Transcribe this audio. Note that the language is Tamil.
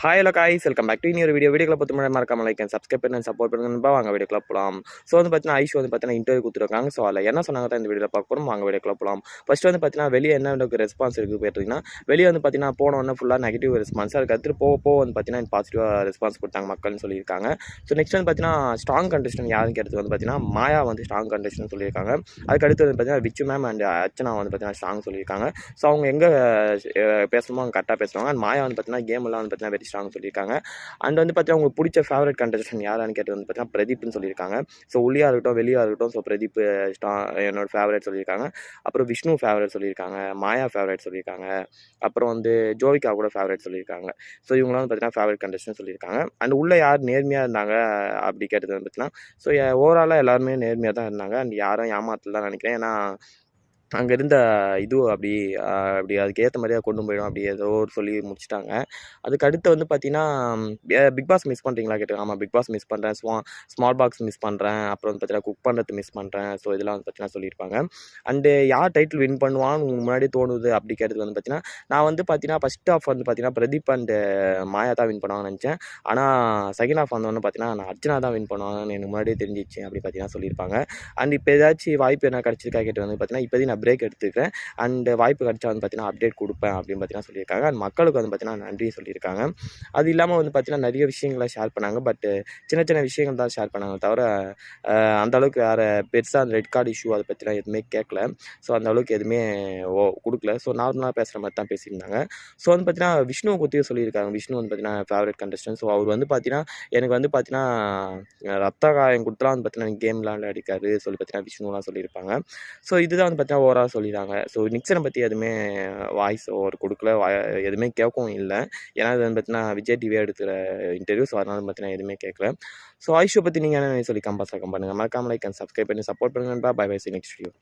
Hi hello guys, welcome back to இன்னொரு வீடியோக்குள்ள பார்த்து முன்னாடி மறக்காம லைக் அண்ட் சப்ஸ்கிரைப் பண்ணி சப்போர்ட் பண்ணுங்கப்பா. வாங்க வீடியோக்குள்ள போகலாம். ஸோ வந்து பார்த்தீங்கன்னா ஐஷு வந்து பார்த்தீங்கன்னா இன்டர்வியூ கொடுத்துருக்காங்க. ஸோ அதில் என்ன சொன்னாங்க தான் இந்த வீடியோவில் பார்க்க போகிறோம். வாங்க வீடியோக்குள்ள போகலாம். ஃபர்ஸ்ட் வந்து பார்த்தீங்கன்னா வெளியே என்ன ரெஸ்பான்ஸ் இருக்குது பார்த்தீங்கன்னா, வெளியே வந்து பார்த்தீங்கன்னா போன உடனே ஃபுல்லாக நெகட்டிவ் ரெஸ்பான்ஸ், அதுக்கு அடுத்து போக வந்து பார்த்தீங்கன்னா பாசிட்டிவாக ரெஸ்பான்ஸ் கொடுத்தாங்க மக்கள்னு சொல்லியிருக்காங்க. ஸோ நெக்ஸ்ட் வந்து பார்த்தீங்கன்னா ஸ்ட்ராங் கண்டஸ்டன் யாருன்னு கேட்டது வந்து பார்த்தீங்கன்னா மாயா வந்து ஸ்ட்ராங் கண்டஸ்டன் சொல்லியிருக்காங்க. அதுக்கு அடுத்து வந்து பார்த்தீங்கன்னா விச்சு மேம் அண்ட் அர்ச்சனா வந்து பார்த்தீங்கன்னா ஸ்ட்ராங் சொல்லியிருக்காங்க. ஸோ அவங்க எங்கே பேசணுமோ அவங்க கரெக்டாக பேசுவாங்க. அண்ட் மாயா வந்து பார்த்தீங்கன்னா கேம் எல்லாம் வந்து பார்த்தீங்கன்னா வெரி ஸ்ட்ராங் சொல்லியிருக்காங்க. அண்ட் வந்து பார்த்தீங்கன்னா உங்களுக்கு பிடிச்ச ஃபேவரட் கண்டஸ்டன் யாரான்னு கேட்டு வந்து பார்த்தீங்கன்னா பிரதீப்னு சொல்லியிருக்காங்க. ஸோ உள்ளியாக இருக்கட்டும் வெளியாக இருக்கட்டும், ஸோ பிரதீப் என்னோட ஃபேவரட் சொல்லியிருக்காங்க. அப்புறம் விஷ்ணு ஃபேவரட் சொல்லியிருக்காங்க, மாயா ஃபேவரட் சொல்லியிருக்காங்க, அப்புறம் வந்து ஜோவிகா கூட ஃபேவரட் சொல்லியிருக்காங்க. ஸோ இவங்களாம் வந்து பார்த்தீங்கன்னா ஃபேவரட் கண்டஸ்டன் சொல்லியிருக்காங்க. அண்ட் உள்ளே யார் நேர்மையாக இருந்தாங்க அப்படி கேட்டது வந்து பார்த்தீங்கன்னா, ஸோ ஓவராலாக எல்லாருமே நேர்மையாக தான் இருந்தாங்க. அண்ட் யாரும் ஏமாத்தல தான் நினைக்கிறேன். ஏன்னா அங்கே இருந்த அப்படி அப்படி அதுக்கு ஏற்ற மாதிரியே கொண்டு போயிடும் அப்படி ஏதோ ஒரு சொல்லி முடிச்சுட்டாங்க. அதுக்கு அடுத்து வந்து பார்த்தீங்கன்னா, பிக் பாஸ் மிஸ் பண்ணுறீங்களா கேட்டாங்க. ஆமாம், பிக் பாஸ் மிஸ் பண்ணுறேன், ஸ்மால் பாக்ஸ் மிஸ் பண்ணுறேன், அப்புறம் வந்து பார்த்தீங்கன்னா குக் பண்ணுறது மிஸ் பண்ணுறேன். ஸோ இதெல்லாம் வந்து பார்த்தீங்கன்னா சொல்லியிருப்பாங்க. அண்டு யார் டைட்டில் வின் பண்ணுவான்னு முன்னாடி தோணுது அப்படி கேட்டது வந்து பார்த்தீங்கன்னா, நான் வந்து பார்த்தீங்கன்னா ஃபஸ்ட் ஆஃப் வந்து பார்த்தீங்கன்னா பிரதீப் அண்டு மாயா தான் வின் பண்ணுவாங்கன்னு நினச்சேன். ஆனால் செகண்ட் ஆஃப் வந்தோன்னு பார்த்தீங்கன்னா நான் அர்ச்சனா தான் வின் பண்ணுவாங்கன்னு எனக்கு முன்னாடியே தெரிஞ்சிச்சு அப்படி பார்த்தீங்கன்னா சொல்லியிருப்பாங்க. அண்ட் இப்போ ஏதாச்சும் வாய்ப்பு என்ன கிடச்சிருக்கா கேட்டு வந்து பார்த்தீங்கன்னா இப்போதைக்கு நான் பிரேக் எடுத்துக்கிறேன். அண்ட் வாய்ப்பு கிடைச்சா வந்து பார்த்தீங்கன்னா அப்டேட் கொடுப்பேன் அப்படின்னு பார்த்தீங்கன்னா சொல்லியிருக்காங்க. அண்ட் மக்களுக்கு வந்து பார்த்தீங்கன்னா நன்றி சொல்லியிருக்காங்க. அது இல்லாமல் வந்து பார்த்தீங்கன்னா நிறைய விஷயங்களை ஷேர் பண்ணாங்க. பட் சின்ன சின்ன விஷயங்கள் தான் ஷேர் பண்ணாங்க தவிர அந்த அளவுக்கு வேறு பெருசாக அந்த ரெட் கார்டு இஷ்யூ அதை பற்றிலாம் எதுவுமே கேட்கல. ஸோ அந்த அளவுக்கு எதுவுமே கொடுக்கல. ஸோ நார்மலாக பேசுகிற மாதிரி தான் பேசியிருந்தாங்க. ஸோ வந்து பார்த்தீங்கன்னா விஷ்ணுவை பற்றியும் சொல்லியிருக்காங்க. விஷ்ணு வந்து பார்த்தீங்கன்னா ஃபேவரட் கண்டஸ்டன்ட். ஸோ அவர் வந்து பார்த்தீங்கன்னா எனக்கு வந்து பார்த்தீங்கன்னா ரத்த காயம் கொடுத்துலாம் வந்து பார்த்தீங்கன்னா கேம்லாம் விளையாடிக்காரு சொல்லி பார்த்தீங்கன்னா விஷ்ணுலாம் சொல்லியிருப்பாங்க. ஸோ இதுதான் வந்து பார்த்தீங்கன்னா ஓவரால் சொல்லியிருக்காங்க. ஸோ நிக்சனை பற்றி எதுவுமே வாய்ஸ் ஓவர் கொடுக்கல, எதுவுமே கேட்கவும் இல்லை. ஏன்னா இது வந்து பார்த்தீங்கன்னா விஜய் டிவியாக எடுக்கிற இன்டர்வியூ. ஸோ அதனால பார்த்தீங்கன்னா எதுவுமே கேட்கல. ஸோ ஐஷோ பற்றி நீங்கள் என்ன சொல்லி கம்பல்சரி பண்ணுங்கள். மறக்காம லைக் அண்ட் சப்ஸ்கிரைப் பண்ணி சப்போர்ட் பண்ணுங்க. Bye bye, see next video.